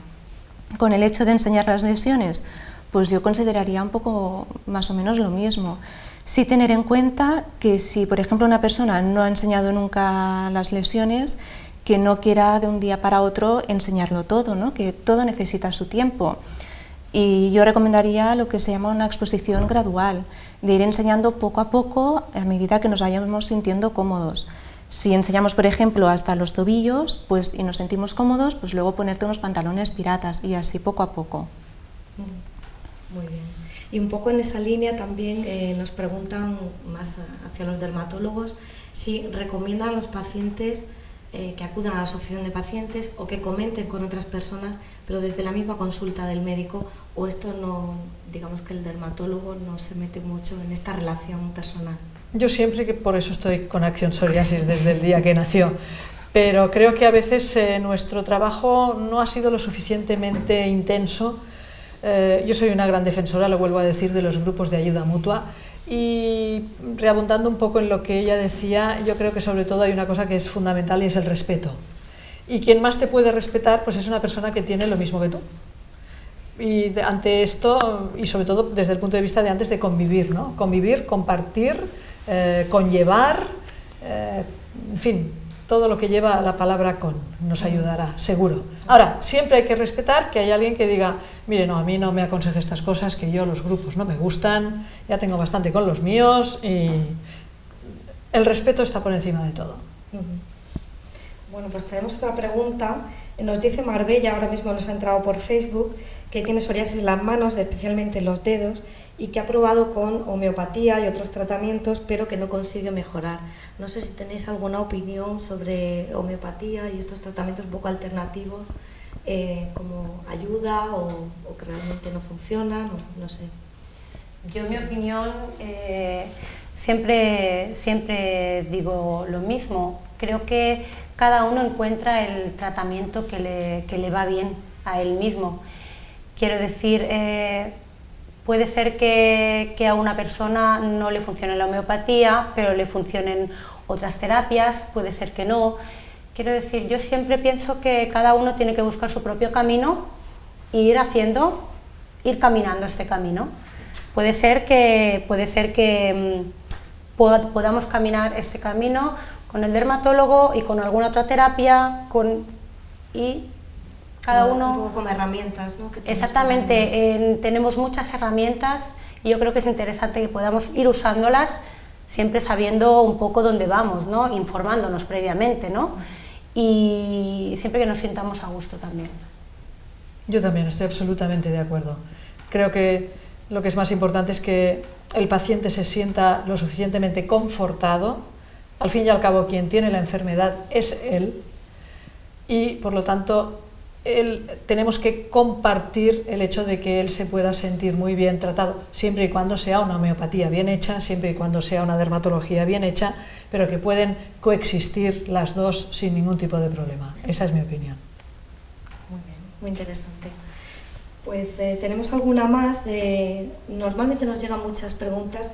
Con el hecho de enseñar las lesiones, pues yo consideraría un poco más o menos lo mismo. Sí tener en cuenta que si, por ejemplo, una persona no ha enseñado nunca las lesiones, que no quiera de un día para otro enseñarlo todo, ¿no? Que todo necesita su tiempo. Y yo recomendaría lo que se llama una exposición gradual, de ir enseñando poco a poco a medida que nos vayamos sintiendo cómodos. Si enseñamos, por ejemplo, hasta los tobillos, pues, y nos sentimos cómodos, pues luego ponerte unos pantalones piratas y así poco a poco. Muy bien. Y un poco en esa línea también nos preguntan más hacia los dermatólogos si recomiendan a los pacientes que acudan a la asociación de pacientes o que comenten con otras personas, pero desde la misma consulta del médico, o esto no, digamos que el dermatólogo no se mete mucho en esta relación personal. Yo siempre, que por eso estoy con Acción Psoriasis desde el día que nació, pero creo que a veces nuestro trabajo no ha sido lo suficientemente intenso. Yo soy una gran defensora, lo vuelvo a decir, de los grupos de ayuda mutua, y reabundando un poco en lo que ella decía, yo creo que sobre todo hay una cosa que es fundamental y es el respeto. Y quien más te puede respetar, pues es una persona que tiene lo mismo que tú. Y ante esto, y sobre todo desde el punto de vista de antes de convivir, ¿no? Convivir, compartir, conllevar, en fin, todo lo que lleva la palabra con nos ayudará, seguro. Ahora, siempre hay que respetar que hay alguien que diga, mire, no, a mí no me aconseje estas cosas, que yo los grupos no me gustan, ya tengo bastante con los míos, y el respeto está por encima de todo. Bueno, pues tenemos otra pregunta. Nos dice Marbella, ahora mismo nos ha entrado por Facebook, que tiene psoriasis en las manos, especialmente en los dedos, y que ha probado con homeopatía y otros tratamientos, pero que no consigue mejorar. No sé si tenéis alguna opinión sobre homeopatía y estos tratamientos un poco alternativos, como ayuda o que realmente no funcionan, no sé. Yo, en mi opinión, siempre digo lo mismo. Creo que cada uno encuentra el tratamiento que le va bien a él mismo. Quiero decir, puede ser que a una persona no le funcione la homeopatía, pero le funcionen otras terapias, puede ser que no. Quiero decir, yo siempre pienso que cada uno tiene que buscar su propio camino e ir caminando este camino. Puede ser que podamos caminar este camino con el dermatólogo y con alguna otra terapia, y cada uno... Un poco como herramientas, ¿no? Exactamente, tenemos muchas herramientas y yo creo que es interesante que podamos ir usándolas siempre sabiendo un poco dónde vamos, ¿no? Informándonos previamente, ¿no? Y siempre que nos sintamos a gusto también. Yo también estoy absolutamente de acuerdo. Creo que lo que es más importante es que el paciente se sienta lo suficientemente confortado. Al fin y al cabo, quien tiene la enfermedad es él, y por lo tanto tenemos que compartir el hecho de que él se pueda sentir muy bien tratado, siempre y cuando sea una homeopatía bien hecha, siempre y cuando sea una dermatología bien hecha, pero que pueden coexistir las dos sin ningún tipo de problema. Esa es mi opinión. Muy bien, muy interesante. Pues tenemos alguna más. Normalmente nos llegan muchas preguntas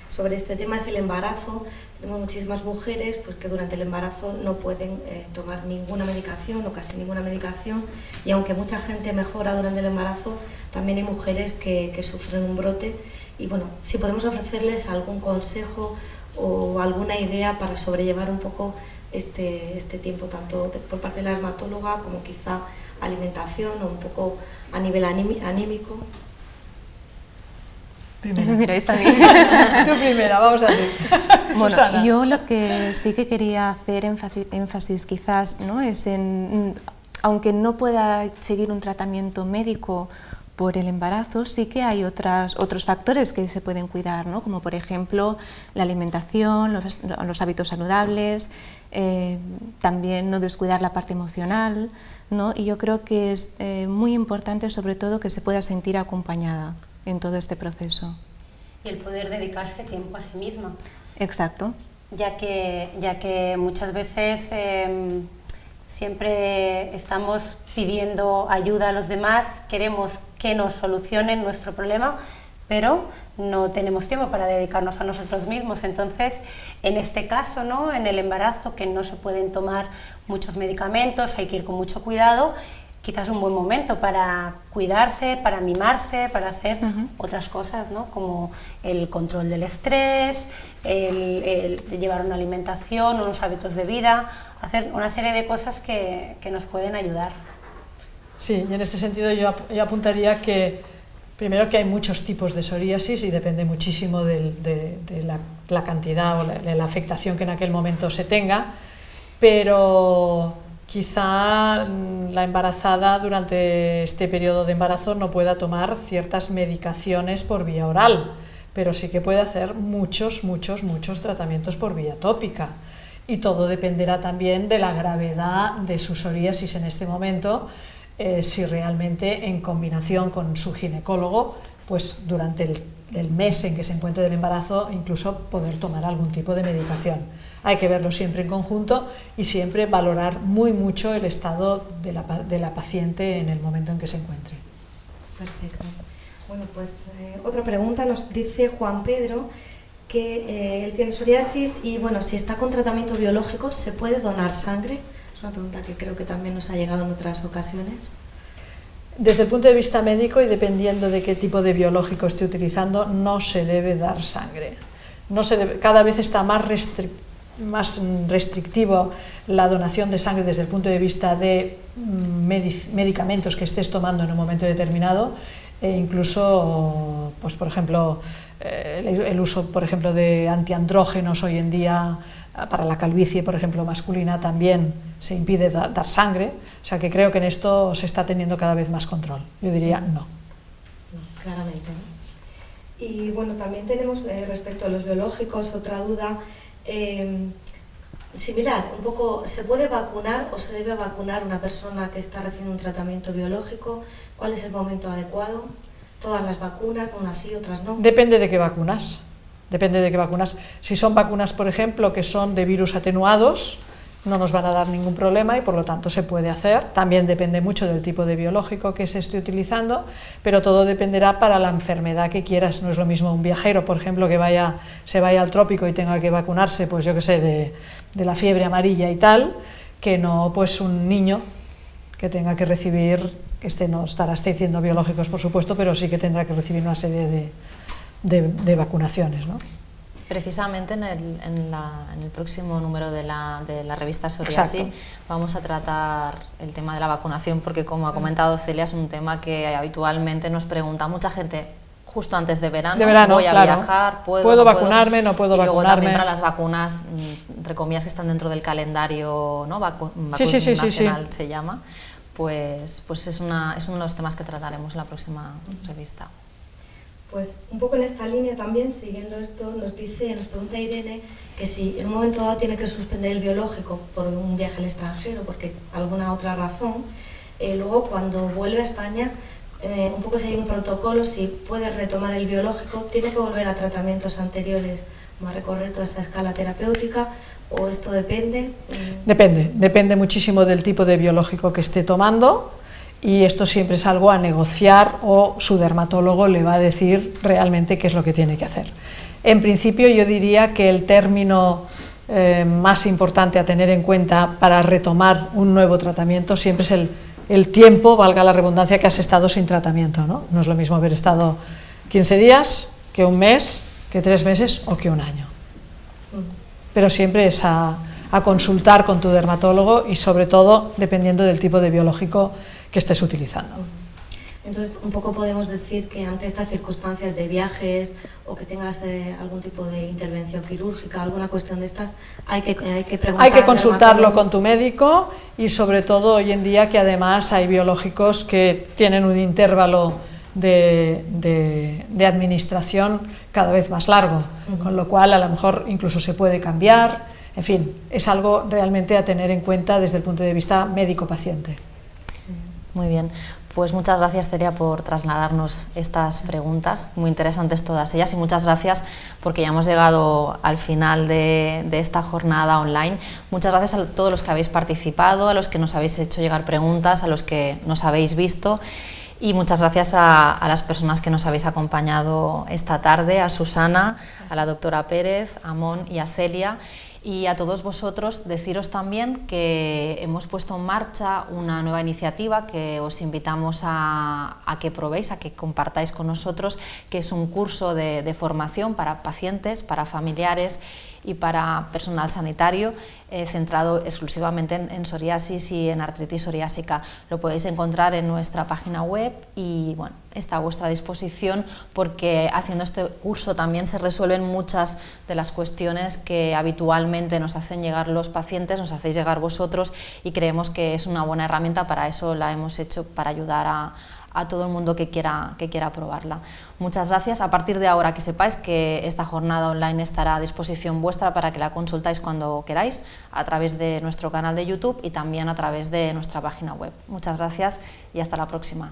sobre este tema, es el embarazo. Tenemos muchísimas mujeres pues, que durante el embarazo no pueden tomar ninguna medicación o casi ninguna medicación, y aunque mucha gente mejora durante el embarazo, también hay mujeres que sufren un brote, y bueno, si podemos ofrecerles algún consejo o alguna idea para sobrellevar un poco este tiempo, tanto por parte de la dermatóloga como quizá alimentación o un poco a nivel anímico. Primera. Me miráis a mí. Tú primera, vamos a ver. Bueno, Susana. yo lo que sí que quería hacer énfasis quizás, ¿no? Es aunque no pueda seguir un tratamiento médico por el embarazo, sí que hay otros factores que se pueden cuidar, ¿no? Como por ejemplo la alimentación, los hábitos saludables, también no descuidar la parte emocional, ¿no? Y yo creo que es muy importante sobre todo que se pueda sentir acompañada en todo este proceso. Y el poder dedicarse tiempo a sí misma. Exacto. Ya que muchas veces siempre estamos pidiendo ayuda a los demás, queremos que nos solucionen nuestro problema, pero no tenemos tiempo para dedicarnos a nosotros mismos. Entonces, en este caso, ¿no? En el embarazo, que no se pueden tomar muchos medicamentos, hay que ir con mucho cuidado, quizás un buen momento para cuidarse, para mimarse, para hacer otras cosas, ¿no? Como el control del estrés, el llevar una alimentación, unos hábitos de vida, hacer una serie de cosas que nos pueden ayudar. Sí, y en este sentido yo apuntaría que, primero, que hay muchos tipos de psoriasis y depende muchísimo de la cantidad o la afectación que en aquel momento se tenga, pero quizá la embarazada durante este periodo de embarazo no pueda tomar ciertas medicaciones por vía oral, pero sí que puede hacer muchos tratamientos por vía tópica. Y todo dependerá también de la gravedad de su psoriasis en este momento, si realmente en combinación con su ginecólogo, pues durante el mes en que se encuentre el embarazo, incluso poder tomar algún tipo de medicación. Hay que verlo siempre en conjunto y siempre valorar muy mucho el estado de la paciente en el momento en que se encuentre. Perfecto. Bueno, pues otra pregunta nos dice Juan Pedro que él tiene psoriasis y bueno, si está con tratamiento biológico, ¿se puede donar sangre? Es una pregunta que creo que también nos ha llegado en otras ocasiones. Desde el punto de vista médico y dependiendo de qué tipo de biológico esté utilizando, no se debe dar sangre. Cada vez está más restrictivo la donación de sangre desde el punto de vista de medicamentos que estés tomando en un momento determinado, e incluso, pues, por ejemplo, el uso, por ejemplo, de antiandrógenos hoy en día para la calvicie, por ejemplo, masculina, también se impide dar sangre, o sea que creo que en esto se está teniendo cada vez más control. Yo diría no. Claramente, ¿no? Y bueno, también tenemos respecto a los biológicos otra duda similar, un poco, ¿se puede vacunar o se debe vacunar una persona que está recibiendo un tratamiento biológico? ¿Cuál es el momento adecuado? ¿Todas las vacunas, unas sí, otras no? Depende de qué vacunas. Depende de qué vacunas. Si son vacunas, por ejemplo, que son de virus atenuados, no nos van a dar ningún problema y por lo tanto se puede hacer. También depende mucho del tipo de biológico que se esté utilizando, pero todo dependerá para la enfermedad que quieras. No es lo mismo un viajero, por ejemplo, que se vaya al trópico y tenga que vacunarse, pues yo qué sé, de la fiebre amarilla y tal, que no pues un niño que tenga que recibir, que no estará haciendo biológicos, por supuesto, pero sí que tendrá que recibir una serie de vacunaciones, ¿no? Precisamente en el próximo número de la revista Psoriasis vamos a tratar el tema de la vacunación, porque como ha comentado Celia, es un tema que habitualmente nos pregunta mucha gente justo antes de verano, voy a viajar, ¿puedo vacunarme, no puedo vacunarme? Y luego también para las vacunas, entre comillas, que están dentro del calendario, ¿no? Nacional se llama, pues es uno de los temas que trataremos en la próxima revista. Pues un poco en esta línea también, siguiendo esto, nos pregunta Irene que si en un momento dado tiene que suspender el biológico por un viaje al extranjero, porque alguna otra razón, luego cuando vuelve a España, un poco si hay un protocolo, si puede retomar el biológico, tiene que volver a tratamientos anteriores, va a recorrer toda esa escala terapéutica, o esto depende. Depende muchísimo del tipo de biológico que esté tomando. Y esto siempre es algo a negociar o su dermatólogo le va a decir realmente qué es lo que tiene que hacer. En principio yo diría que el término más importante a tener en cuenta para retomar un nuevo tratamiento siempre es el tiempo, valga la redundancia, que has estado sin tratamiento, ¿no? No es lo mismo haber estado 15 días que un mes, que 3 meses o que un año. Pero siempre es a consultar con tu dermatólogo y sobre todo dependiendo del tipo de biológico que estés utilizando. Entonces, un poco podemos decir que ante estas circunstancias de viajes o que tengas algún tipo de intervención quirúrgica, alguna cuestión de estas, hay que preguntar. Hay que consultarlo con tu médico y sobre todo hoy en día que además hay biológicos que tienen un intervalo de administración cada vez más largo, con lo cual a lo mejor incluso se puede cambiar, en fin, es algo realmente a tener en cuenta desde el punto de vista médico-paciente. Muy bien, pues muchas gracias Celia por trasladarnos estas preguntas, muy interesantes todas ellas, y muchas gracias porque ya hemos llegado al final de esta jornada online. Muchas gracias a todos los que habéis participado, a los que nos habéis hecho llegar preguntas, a los que nos habéis visto, y muchas gracias a las personas que nos habéis acompañado esta tarde, a Susana, a la doctora Pérez, a Mon y a Celia. Y a todos vosotros deciros también que hemos puesto en marcha una nueva iniciativa que os invitamos a que probéis, a que compartáis con nosotros, que es un curso de formación para pacientes, para familiares y para personal sanitario, centrado exclusivamente en psoriasis y en artritis psoriásica. Lo podéis encontrar en nuestra página web y bueno, está a vuestra disposición, porque haciendo este curso también se resuelven muchas de las cuestiones que habitualmente nos hacen llegar los pacientes, nos hacéis llegar vosotros, y creemos que es una buena herramienta. Para eso la hemos hecho, para ayudar a todo el mundo que quiera probarla. Muchas gracias. A partir de ahora, que sepáis que esta jornada online estará a disposición vuestra para que la consultáis cuando queráis, a través de nuestro canal de YouTube y también a través de nuestra página web. Muchas gracias y hasta la próxima.